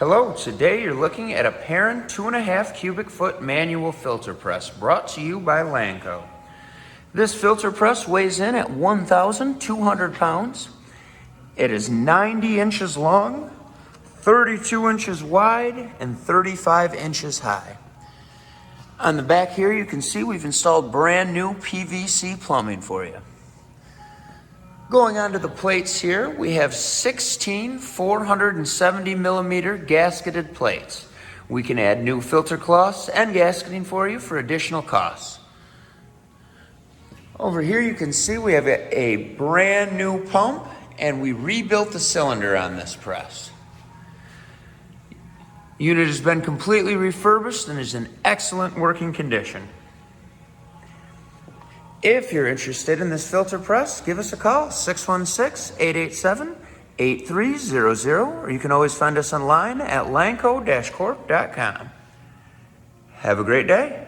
Hello, today you're looking at a Perrin 2.5 cubic foot manual filter press brought to you by Lanco. This filter press weighs in at 1,200 pounds. It is 90 inches long, 32 inches wide, and 35 inches high. On the back here you can see we've installed brand new PVC plumbing for you. Going on to the plates here, we have 16 470 millimeter gasketed plates. We can add new filter cloths and gasketing for you for additional costs. Over here you can see we have a brand new pump, and we rebuilt the cylinder on this press. Unit has been completely refurbished and is in excellent working condition. If you're interested in this filter press, give us a call, 616-887-8300, or you can always find us online at lanco-corp.com. Have a great day.